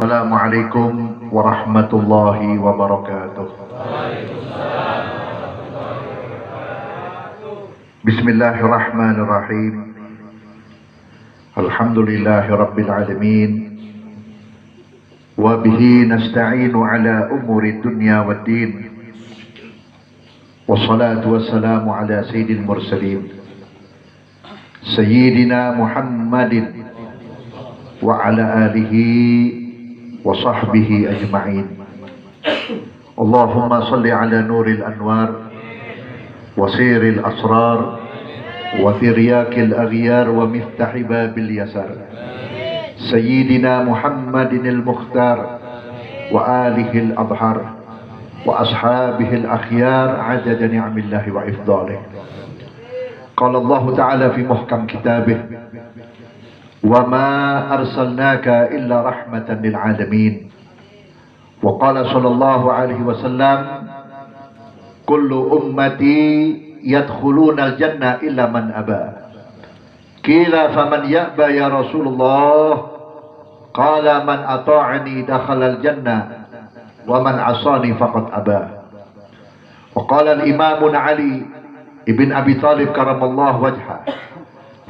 Assalamualaikum warahmatullahi wabarakatuh. Bismillahirrahmanirrahim. Alhamdulillahi rabbil alamin. Wa bihi nasta'inu ala umuri dunya waddin. Wassalatu wassalamu ala sayyidil mursalin Sayyidina Muhammadin wa ala alihi wa sahbihi ajma'in. Allahumma salli ala nuril anwar wa siril asrar wa tiryakil aghyar wa miftahi babil yasar Sayyidina Muhammadin al-Mukhtar wa alihi al-adhar wa ashabihi al-akhyar adada ni'amillahi wa ifdalih. Qala Allah Ta'ala fi muhkam kitabih, wa ma arsalnaka illa rahmatan lil alamin. Wa qala sallallahu alaihi wasallam, kullu ummati yadkhuluna al-jannah illa man aba. Qila faman ya'ba ya Rasulullah? Qala man ata'ani dakhala al-jannah wa man asani faqad aba. Wa qala al-Imam Ali ibn Abi Talib karamallahu wajhah,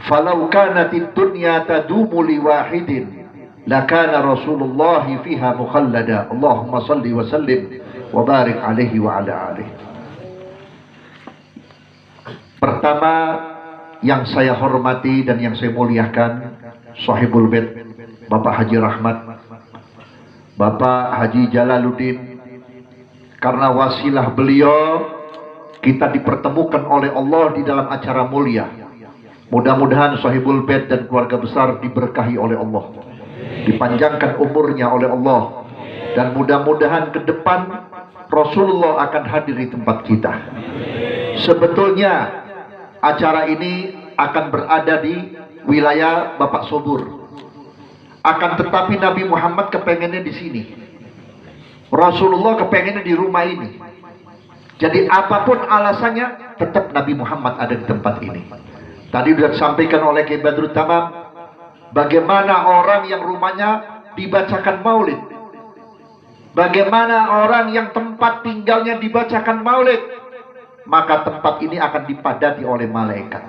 falau kanatid dunya tadumu li wahidin lakana Rasulullah fiha mukhallada. Allahumma salli wa sallim wa barik alaihi wa ala alihi. Pertama yang saya hormati dan yang saya muliakan, Sahibul Bait Bapak Haji Rahmat, Bapak Haji Jalaluddin. Karena wasilah beliau kita dipertemukan oleh Allah di dalam acara mulia. Mudah-mudahan Sahibul Bait dan keluarga besar diberkahi oleh Allah, dipanjangkan umurnya oleh Allah, dan mudah-mudahan ke depan Rasulullah akan hadir di tempat kita. Sebetulnya acara ini akan berada di wilayah Bapak Sobur, akan tetapi Nabi Muhammad kepengennya di sini, Rasulullah kepengennya di rumah ini. Jadi apapun alasannya, tetap Nabi Muhammad ada di tempat ini. Tadi sudah disampaikan oleh Kiai Badrut Tamam, bagaimana orang yang rumahnya dibacakan maulid, bagaimana orang yang tempat tinggalnya dibacakan maulid, maka tempat ini akan dipadati oleh malaikat.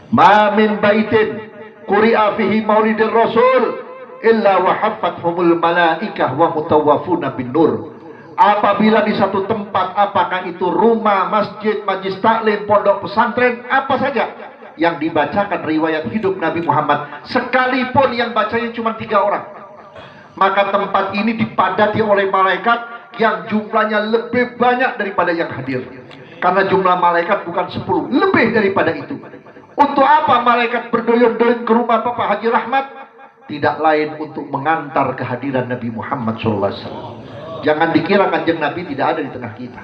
Ma min baitin quri'a fihi maulidir rasul illa wa haffathumul malaikah wa mutawafuna bin nur. Apabila di satu tempat, apakah itu rumah, masjid, majlis taklim, pondok pesantren, apa saja yang dibacakan riwayat hidup Nabi Muhammad, sekalipun yang bacanya cuma 3 orang, maka tempat ini dipadati oleh malaikat yang jumlahnya lebih banyak daripada yang hadir. Karena jumlah malaikat bukan 10, lebih daripada itu. Untuk apa malaikat berdoyon-doyon ke rumah Bapak Haji Rahmat? Tidak lain untuk mengantar kehadiran Nabi Muhammad SAW. Jangan dikira kanjeng Nabi tidak ada di tengah kita.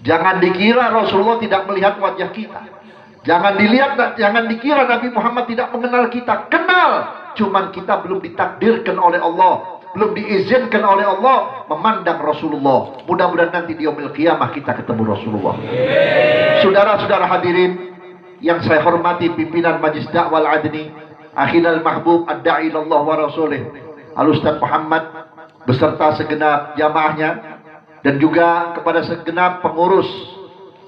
Jangan dikira Rasulullah tidak melihat wajah kita. Jangan dikira Nabi Muhammad tidak mengenal kita. Kenal, cuman kita belum ditakdirkan oleh Allah, belum diizinkan oleh Allah memandang Rasulullah. Mudah-mudahan nanti di yaumil qiyamah kita ketemu Rasulullah. Saudara-saudara hadirin yang saya hormati, pimpinan Majlis Dakwah Al-Adni, Akhilal Mahbub Ad-Da'i Allah wa Rasulih Al-Ustaz Muhammad beserta segenap jamaahnya, dan juga kepada segenap pengurus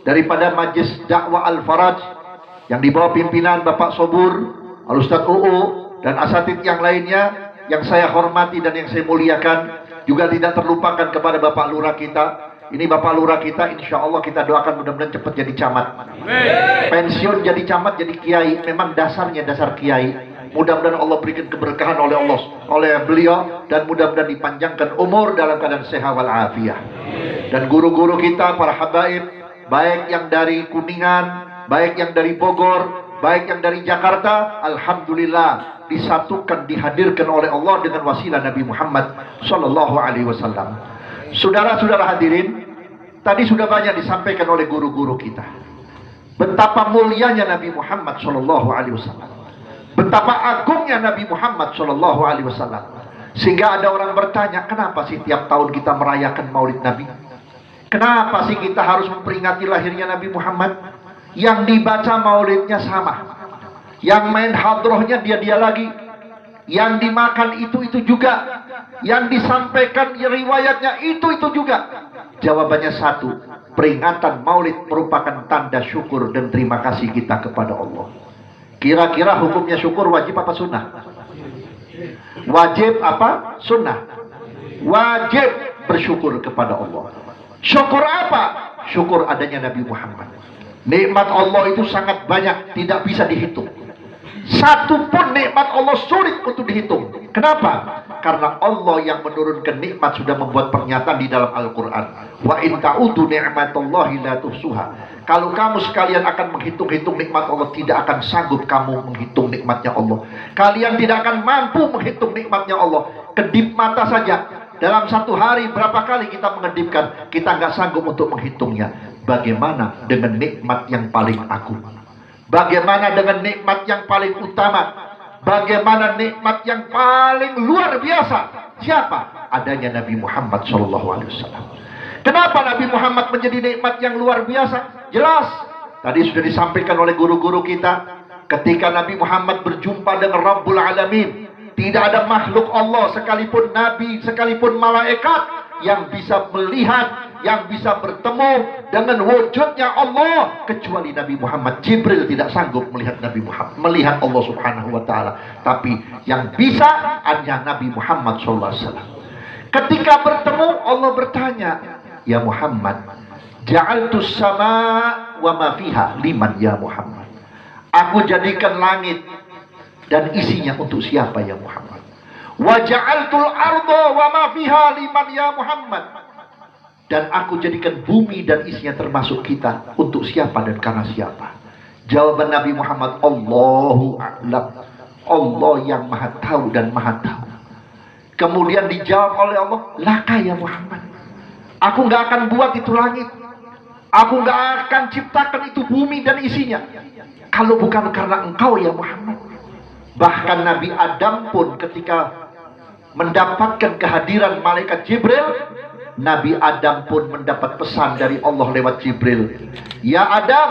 daripada Majlis Dakwah Al-Faraj yang dibawa pimpinan Bapak Sobur, Al-Ustaz UU, dan asatid yang lainnya yang saya hormati dan yang saya muliakan. Juga tidak terlupakan kepada Bapak Lurah kita. Ini Bapak Lurah kita, insya Allah kita doakan mudah-mudahan cepat jadi camat, pensiun jadi camat, jadi kiai. Memang dasarnya dasar kiai. Mudah-mudahan Allah berikan keberkahan oleh beliau, dan mudah-mudahan dipanjangkan umur dalam keadaan sehat wal afiah. Dan guru-guru kita, para habaib, baik yang dari Kuningan, baik yang dari Bogor, baik yang dari Jakarta, alhamdulillah disatukan, dihadirkan oleh Allah dengan wasilah Nabi Muhammad sallallahu alaihi wasallam. Saudara-saudara hadirin, tadi sudah banyak disampaikan oleh guru-guru kita betapa mulianya Nabi Muhammad sallallahu alaihi wasallam, betapa agungnya Nabi Muhammad sallallahu alaihi wasallam, sehingga ada orang bertanya, kenapa sih tiap tahun kita merayakan Maulid Nabi? Kenapa sih kita harus memperingati lahirnya Nabi Muhammad? Yang dibaca maulidnya sama, yang main hadrohnya dia lagi, yang dimakan itu juga, Yang disampaikan riwayatnya itu juga. Jawabannya satu, peringatan Maulid merupakan tanda syukur dan terima kasih kita kepada Allah. Kira-kira hukumnya syukur wajib apa sunnah? Wajib apa? Sunnah. Wajib bersyukur kepada Allah. Syukur apa? Syukur adanya Nabi Muhammad. Nikmat Allah itu sangat banyak, tidak bisa dihitung. Satu pun nikmat Allah sulit untuk dihitung. Kenapa? Karena Allah yang menurunkan nikmat sudah membuat pernyataan di dalam Al-Quran. Wa in ta'udu ni'matallahi la tuhsuha. Kalau kamu sekalian akan menghitung-hitung nikmat Allah, tidak akan sanggup kamu menghitung nikmatnya Allah. Kalian tidak akan mampu menghitung nikmatnya Allah. Kedip mata saja, dalam satu hari berapa kali kita mengedipkan, kita nggak sanggup untuk menghitungnya. Bagaimana dengan nikmat yang paling agung? Bagaimana dengan nikmat yang paling utama? Bagaimana nikmat yang paling luar biasa? Siapa? Adanya Nabi Muhammad SAW. Kenapa Nabi Muhammad menjadi nikmat yang luar biasa? Jelas. Tadi sudah disampaikan oleh guru-guru kita. Ketika Nabi Muhammad berjumpa dengan Rabbul Alamin, tidak ada makhluk Allah sekalipun Nabi, sekalipun malaikat yang bisa melihat, yang bisa bertemu dengan wujudnya Allah kecuali Nabi Muhammad. Jibril tidak sanggup melihat Nabi Muhammad, melihat Allah Subhanahu wa taala. Tapi yang bisa hanya Nabi Muhammad SAW. Ketika bertemu, Allah bertanya, "Ya Muhammad, ja'altus sama wa ma fiha liman ya Muhammad?" Aku jadikan langit dan isinya untuk siapa ya Muhammad? Wa ja'altul arda wa ma fiha liman ya Muhammad. Dan aku jadikan bumi dan isinya termasuk kita untuk siapa dan karena siapa? Jawaban Nabi Muhammad, Allahu a'lam. Allah yang maha tahu dan maha tahu. Kemudian dijawab oleh Allah, laka ya Muhammad, aku nggak akan buat itu langit, aku nggak akan ciptakan itu bumi dan isinya kalau bukan karena engkau ya Muhammad. Bahkan Nabi Adam pun ketika mendapatkan kehadiran malaikat Jibril, Nabi Adam pun mendapat pesan dari Allah lewat Jibril. Ya Adam,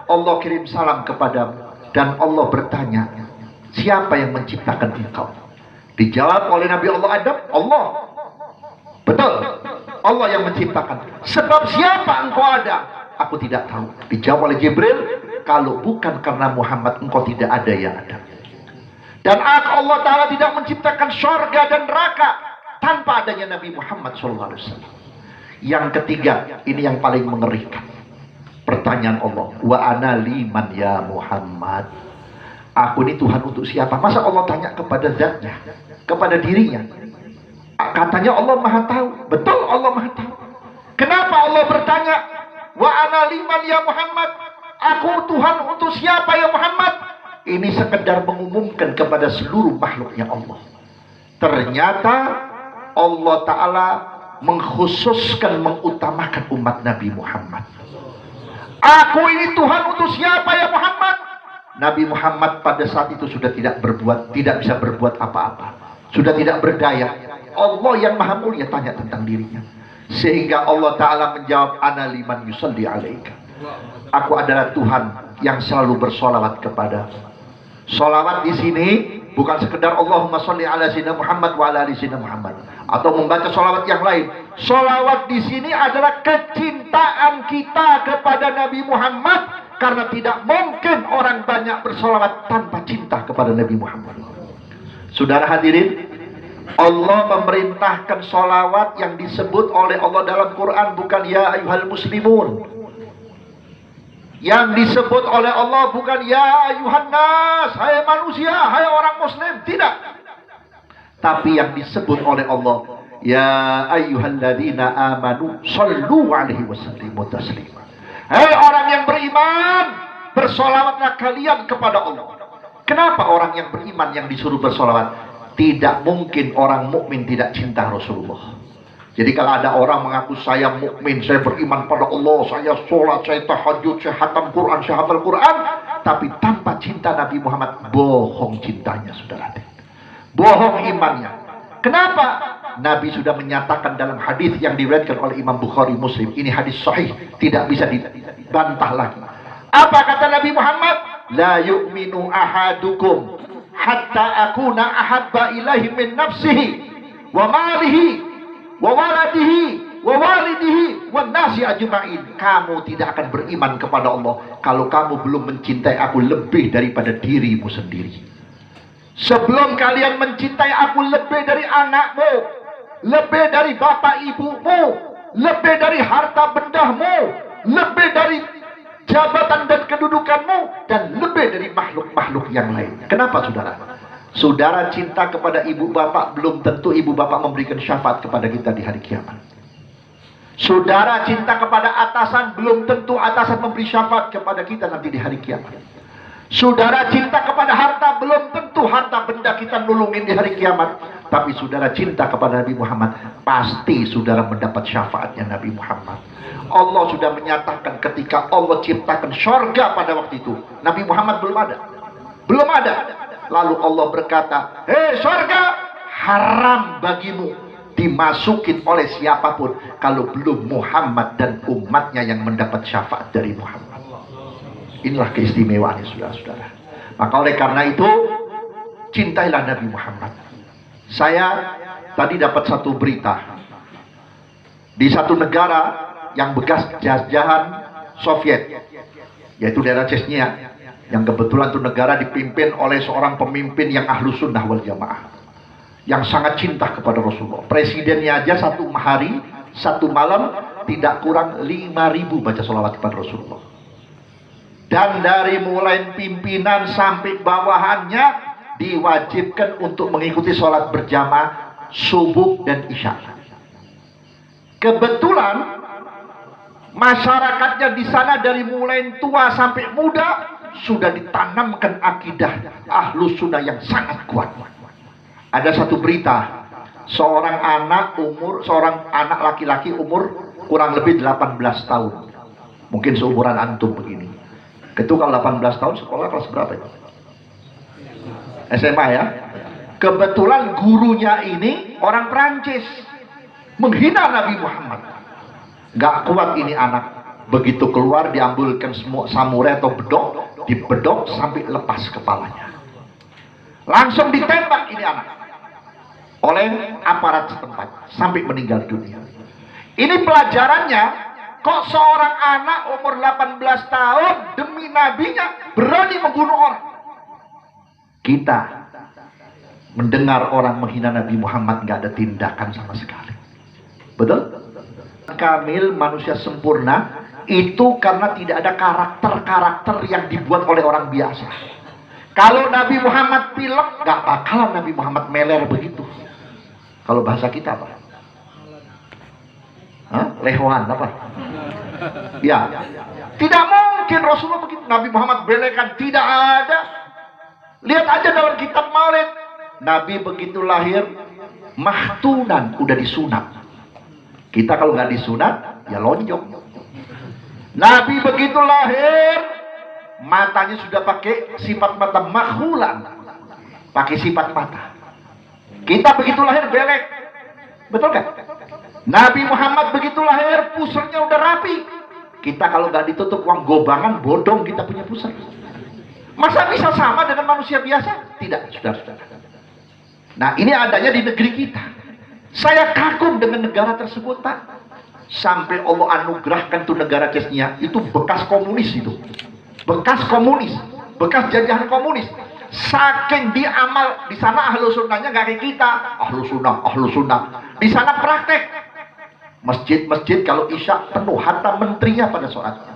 Allah kirim salam kepadamu. Dan Allah bertanya, siapa yang menciptakan engkau? Dijawab oleh Nabi Allah Adam, Allah. Betul, Allah yang menciptakan. Sebab siapa engkau ada? Aku tidak tahu. Dijawab oleh Jibril, kalau bukan karena Muhammad engkau tidak ada ya Adam. Dan Allah Ta'ala tidak menciptakan syurga dan neraka tanpa adanya Nabi Muhammad SAW. Yang ketiga, ini yang paling mengerikan. Pertanyaan Allah, wa ana liman ya Muhammad. Aku ini Tuhan untuk siapa? Masa Allah tanya kepada zatnya, kepada dirinya? Katanya Allah maha tahu. Betul, Allah maha tahu. Kenapa Allah bertanya, wa ana liman ya Muhammad? Aku Tuhan untuk siapa ya Muhammad? Ini sekedar mengumumkan kepada seluruh makhluknya Allah. Ternyata Allah Ta'ala mengkhususkan, mengutamakan umat Nabi Muhammad. Aku ini Tuhan untuk siapa ya Muhammad? Nabi Muhammad pada saat itu sudah tidak bisa berbuat apa-apa. Sudah tidak berdaya. Allah yang maha mulia tanya tentang dirinya. Sehingga Allah Ta'ala menjawab, ana liman yusalli alaika. Aku adalah Tuhan yang selalu bersolawat kepada. Solawat di sini bukan sekedar Allahumma sholli ala sayyidina Muhammad wa ala ali sayyidina Muhammad atau membaca solawat yang lain. Solawat di sini adalah kecintaan kita kepada Nabi Muhammad, karena tidak mungkin orang banyak bersolawat tanpa cinta kepada Nabi Muhammad. Saudara hadirin, Allah memerintahkan solawat yang disebut oleh Allah dalam Quran bukan ya ayyuhal muslimun. Yang disebut oleh Allah bukan ya ayuhan nas, hai manusia, hai orang muslim, tidak. Tapi yang disebut oleh Allah, ya ayyuhalladzina amanu sallu alaihi wasallimu taslima. Hai orang yang beriman, bersolawatlah kalian kepada Allah. Kenapa orang yang beriman yang disuruh bersolawat? Tidak mungkin orang mukmin tidak cinta Rasulullah. Jadi kalau ada orang mengaku saya mukmin, saya beriman pada Allah, saya sholat, saya tahajud, saya khatam Quran, saya hafal Quran, tapi tanpa cinta Nabi Muhammad, bohong cintanya, saudara. Bohong imannya. Kenapa? Nabi sudah menyatakan dalam hadis yang diriwayatkan oleh Imam Bukhari Muslim. Ini hadis sahih, tidak bisa dibantah lagi. Apa kata Nabi Muhammad? La yu'minu ahadukum hatta akuna ahabba ilaihi min nafsihi wa malihi wa waladihi wa walidihi wan nasi ajma'in. Kamu tidak akan beriman kepada Allah kalau kamu belum mencintai aku lebih daripada dirimu sendiri. Sebelum kalian mencintai aku lebih dari anakmu, lebih dari bapak ibumu, lebih dari harta bendamu, lebih dari jabatan dan kedudukanmu, dan lebih dari makhluk-makhluk yang lain. Kenapa saudara? Saudara cinta kepada ibu bapak, belum tentu ibu bapak memberikan syafaat kepada kita di hari kiamat. Saudara cinta kepada atasan, belum tentu atasan memberi syafaat kepada kita nanti di hari kiamat. Saudara cinta kepada harta, belum tentu harta benda kita nulungin di hari kiamat. Tapi saudara cinta kepada Nabi Muhammad, pasti saudara mendapat syafaatnya Nabi Muhammad. Allah sudah menyatakan ketika Allah ciptakan syurga pada waktu itu, Nabi Muhammad belum ada. Belum ada. Lalu Allah berkata, hei syurga, haram bagimu dimasukin oleh siapapun kalau belum Muhammad dan umatnya yang mendapat syafaat dari Muhammad. Inilah keistimewaannya saudara-saudara. Maka oleh karena itu, cintailah Nabi Muhammad. Saya tadi dapat satu berita di satu negara yang bekas jajahan Soviet, yaitu daerah Chechnya, yang kebetulan itu negara dipimpin oleh seorang pemimpin yang ahlus sunnah wal jamaah, yang sangat cinta kepada Rasulullah. Presidennya aja satu hari, satu malam tidak kurang 5.000 baca sholawat kepada Rasulullah. Dan dari mulai pimpinan sampai bawahannya diwajibkan untuk mengikuti sholat berjamaah subuh dan isya. Kebetulan masyarakatnya di sana dari mulai tua sampai muda sudah ditanamkan akidah ahlus sunnah yang sangat kuat. Ada satu berita, seorang anak laki-laki umur kurang lebih 18 tahun, mungkin seumuran antum begini. Itu kalau 18 tahun sekolah kelas berapa itu? SMA ya. Kebetulan gurunya ini orang Perancis, menghina Nabi Muhammad. Gak kuat ini anak. Begitu keluar diambilkan semua samurai atau bedok, dibedok sampai lepas kepalanya. Langsung ditembak ini anak oleh aparat setempat sampai meninggal dunia. Ini pelajarannya. Kok seorang anak umur 18 tahun demi nabinya berani membunuh orang? Kita mendengar orang menghina Nabi Muhammad nggak ada tindakan sama sekali. Betul? Kamil, manusia sempurna itu karena tidak ada karakter-karakter yang dibuat oleh orang biasa. Kalau Nabi Muhammad pilek, nggak bakalan Nabi Muhammad meler begitu. Kalau bahasa kita apa? Lehoan apa? Ya, tidak mungkin Rasulullah begitu. Nabi Muhammad belekan, tidak ada. Lihat aja dalam kitab Maulid, Nabi begitu lahir mahtunan, udah disunat. Kita kalau nggak disunat, ya lonjong. Nabi begitu lahir, matanya sudah pakai sifat mata makhulan, pakai sifat mata. Kita begitu lahir belek, betul kan? Nabi Muhammad begitu lahir, pusernya udah rapi. Kita kalau nggak ditutup uang gobangan, bodong kita punya pusar. Masa bisa sama dengan manusia biasa? Tidak, saudara-saudara. Nah, ini adanya di negeri kita. Saya kagum dengan negara tersebut, Pak. Sampai Allah anugerahkan tuh negara Chechnya, itu bekas komunis itu. Bekas komunis, bekas jajahan komunis. Saking diamal di sana ahlu sunnahnya nggak kayak kita. Ahlu sunnah. Di sana praktek. Masjid-masjid kalau isya penuh, hatta menterinya pada sholatnya.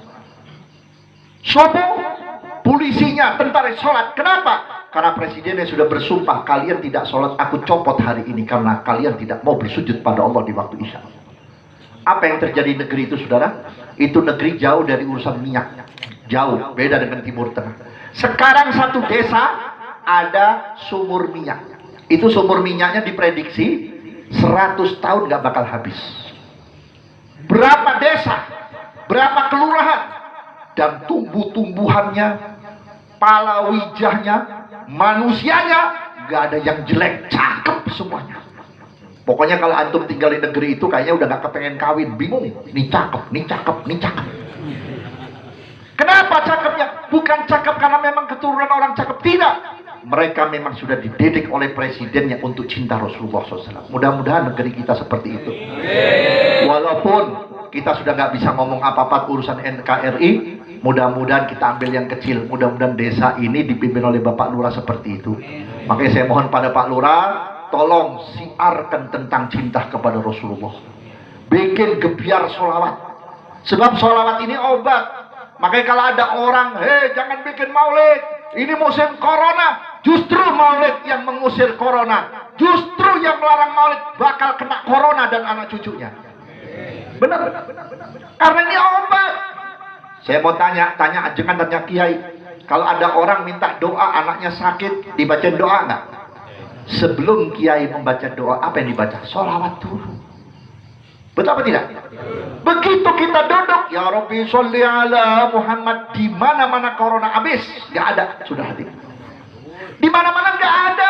Subuh, polisinya, tentara sholat. Kenapa? Karena presidennya sudah bersumpah, kalian tidak sholat, aku copot hari ini karena kalian tidak mau bersujud pada Allah di waktu isya. Apa yang terjadi di negeri itu, saudara? Itu negeri jauh dari urusan minyak. Jauh, beda dengan Timur Tengah. Sekarang satu desa ada sumur minyak. Itu sumur minyaknya diprediksi 100 tahun nggak bakal habis. Berapa desa, berapa kelurahan, dan tumbuh-tumbuhannya, palawijahnya, manusianya, nggak ada yang jelek, cakep semuanya. Pokoknya kalau antum tinggal di negeri itu kayaknya udah nggak kepengen kawin, bingung. Ini cakep, ini cakep, ini cakep. Kenapa cakepnya? Bukan cakep karena memang keturunan orang cakep, tidak. mereka memang sudah dididik oleh presidennya untuk cinta Rasulullah SAW. Mudah-mudahan negeri kita seperti itu. Walaupun kita sudah nggak bisa ngomong apa-apa urusan NKRI, mudah-mudahan kita ambil yang kecil. Mudah-mudahan desa ini dipimpin oleh Bapak Lurah seperti itu. Makanya saya mohon pada Pak Lurah, tolong siarkan tentang cinta kepada Rasulullah. Bikin gebiar sholawat. Sebab sholawat ini obat. Makanya kalau ada orang, hei jangan bikin maulid, ini musim corona, justru maulid yang mengusir corona, justru yang melarang maulid bakal kena corona dan anak cucunya. Benar. Karena ini obat. Saya mau tanya ajengan tanya kiai, kalau ada orang minta doa anaknya sakit, dibaca doa nggak? Sebelum kiai membaca doa, apa yang dibaca? Sholawat dulu. Betul apa tidak? Begitu kita duduk, ya Rabbi sholli ala Muhammad, di mana-mana corona habis, nggak ada, sudah hati. Di mana-mana nggak ada,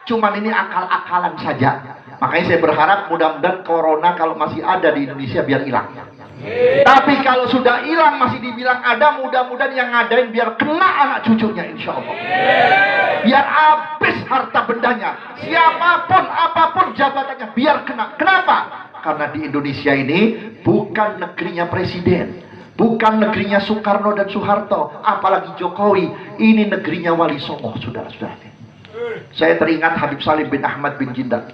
cuman ini akal-akalan saja. Makanya saya berharap mudah-mudahan corona kalau masih ada di Indonesia biar hilang. Tapi kalau sudah hilang masih dibilang ada, mudah-mudahan yang ngadain biar kena anak cucunya, insya Allah. Biar habis harta bendanya, siapapun apapun jabatannya, biar kena. Kenapa? Karena di Indonesia ini bukan negerinya presiden, bukan negerinya Soekarno dan Soeharto, apalagi Jokowi. Ini negerinya Wali Songo, saudara-saudara. Saya teringat Habib Salim bin Ahmad bin Jindak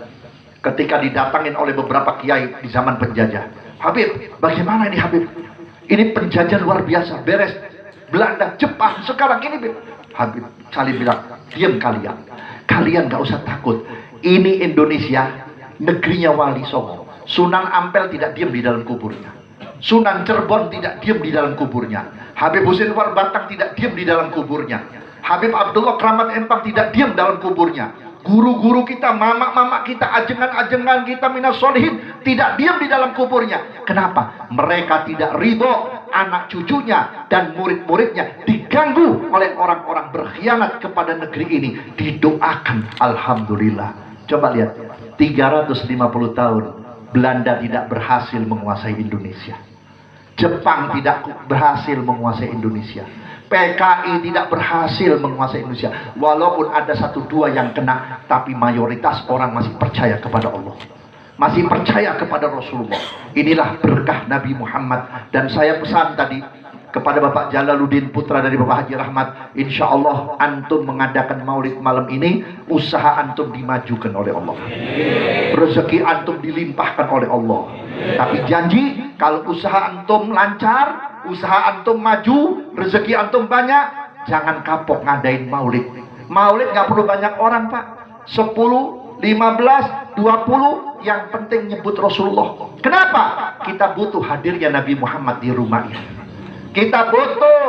ketika didatangin oleh beberapa kiai di zaman penjajah. Habib, bagaimana ini Habib? Ini penjajah luar biasa, beres Belanda, Jepang, sekarang ini Habib Salim bilang, diam kalian. Kalian gak usah takut. Ini Indonesia, negerinya Wali Songo. Sunan Ampel tidak diam di dalam kuburnya. Sunan Cirebon tidak diam di dalam kuburnya. Habib Husin Warbatang tidak diam di dalam kuburnya. Habib Abdullah Kramat Empang tidak diam dalam kuburnya. Guru-guru kita, mama-mama kita, ajengan-ajengan kita minas solihin tidak diam di dalam kuburnya. Kenapa? Mereka tidak ridho anak cucunya dan murid-muridnya diganggu oleh orang-orang berkhianat kepada negeri ini. Didoakan, alhamdulillah. Coba lihat, 350 tahun Belanda tidak berhasil menguasai Indonesia. Jepang tidak berhasil menguasai Indonesia. PKI tidak berhasil menguasai Indonesia. Walaupun ada 1-2 yang kena, tapi mayoritas orang masih percaya kepada Allah, masih percaya kepada Rasulullah. Inilah berkah Nabi Muhammad. Dan saya pesan tadi kepada Bapak Jalaluddin, putra dari Bapak Haji Rahmat, insya Allah antum mengadakan maulid malam ini, usaha antum dimajukan oleh Allah, rezeki antum dilimpahkan oleh Allah. Tapi janji, kalau usaha antum lancar, usaha antum maju, rezeki antum banyak, jangan kapok ngadain maulid. Maulid gak perlu banyak orang Pak, 10, 15, 20, yang penting nyebut Rasulullah. Kenapa? Kita butuh hadirnya Nabi Muhammad di rumah ini. Kita butuh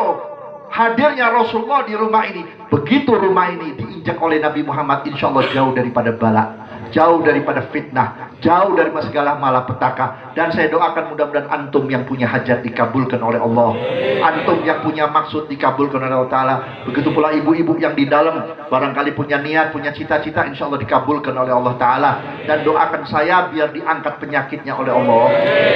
hadirnya Rasulullah di rumah ini. Begitu rumah ini diinjak oleh Nabi Muhammad, insya Allah jauh daripada bala, jauh daripada fitnah, jauh dari segala malapetaka. Dan saya doakan mudah-mudahan antum yang punya hajat dikabulkan oleh Allah, antum yang punya maksud dikabulkan oleh Allah Ta'ala. Begitu pula ibu-ibu yang di dalam barangkali punya niat, punya cita-cita, insya Allah dikabulkan oleh Allah Ta'ala. Dan doakan saya biar diangkat penyakitnya oleh Allah,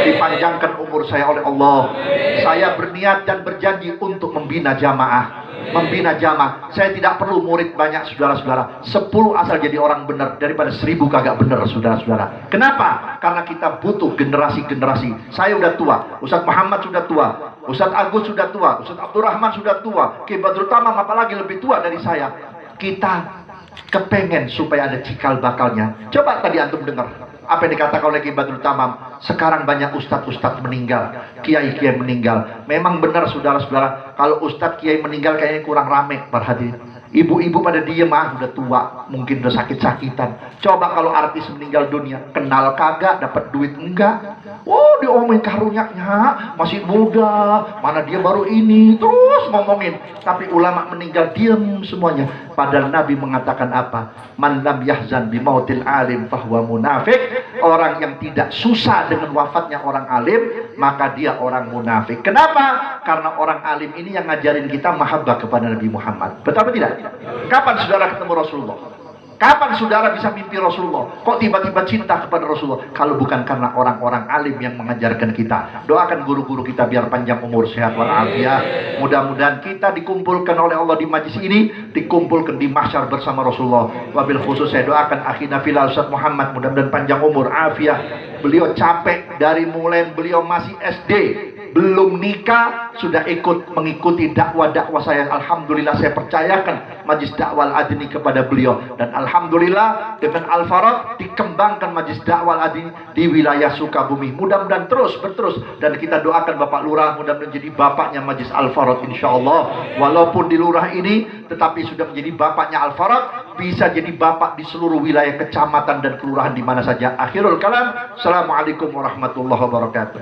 dipanjangkan umur saya oleh Allah. Saya berniat dan berjanji untuk membina jamaah, membina jamaah. Saya tidak perlu murid banyak, saudara-saudara. 10 asal jadi orang benar daripada 1000 kagak benar, saudara-saudara. Kenapa? Karena kita butuh generasi-generasi. Saya udah tua, Ustadz Muhammad sudah tua, Ustadz Agus sudah tua, Ustadz Abdurrahman sudah tua, Ki Badrul Tamam apalagi lebih tua dari saya. Kita kepengen supaya ada cikal bakalnya. Coba tadi antum dengar apa yang dikatakan oleh Ki Badrul Tamam. Sekarang banyak ustadz-ustadz meninggal, kiai-kiai meninggal. Memang benar saudara-saudara, kalau ustadz kiai meninggal kayaknya kurang rame. Perhatian, ibu-ibu pada diem, udah tua, mungkin udah sakit-sakitan. Coba kalau artis meninggal dunia, kenal kagak, dapat duit enggak. Oh, diomongin karunyanya, masih muda, mana dia baru ini, terus ngomongin. Tapi ulama meninggal diem semuanya. Padahal Nabi mengatakan apa? Man lam yahzan bimautil alim fahuwa munafik. Orang yang tidak susah dengan wafatnya orang alim, maka dia orang munafik. Kenapa? Karena orang alim ini yang ngajarin kita mahabbah kepada Nabi Muhammad. Betul atau tidak? Kapan saudara ketemu Rasulullah? Kapan saudara bisa mimpi Rasulullah? Kok tiba-tiba cinta kepada Rasulullah? Kalau bukan karena orang-orang alim yang mengajarkan kita. Doakan guru-guru kita biar panjang umur, sehat walafiat. Mudah-mudahan kita dikumpulkan oleh Allah di majlis ini, dikumpulkan di mahsyar bersama Rasulullah. Wabil khusus saya doakan akhina fillah Ustaz Muhammad, mudah-mudahan panjang umur, afiat. Beliau capek dari mulai beliau masih SD, belum nikah sudah ikut mengikuti dakwah-dakwah saya. Alhamdulillah saya percayakan majlis dakwah Al-Adni kepada beliau, dan alhamdulillah dengan Al-Farad dikembangkan majlis dakwah Al-Adni di wilayah Sukabumi. Mudah-mudahan terus berterus, dan kita doakan Bapak Lurah mudah-mudahan jadi bapaknya majlis Al-Farad insyaallah. Walaupun di lurah ini tetapi sudah menjadi bapaknya Al-Farad, bisa jadi bapak di seluruh wilayah kecamatan dan kelurahan di mana saja. Akhirul kalam, assalamualaikum warahmatullahi wabarakatuh.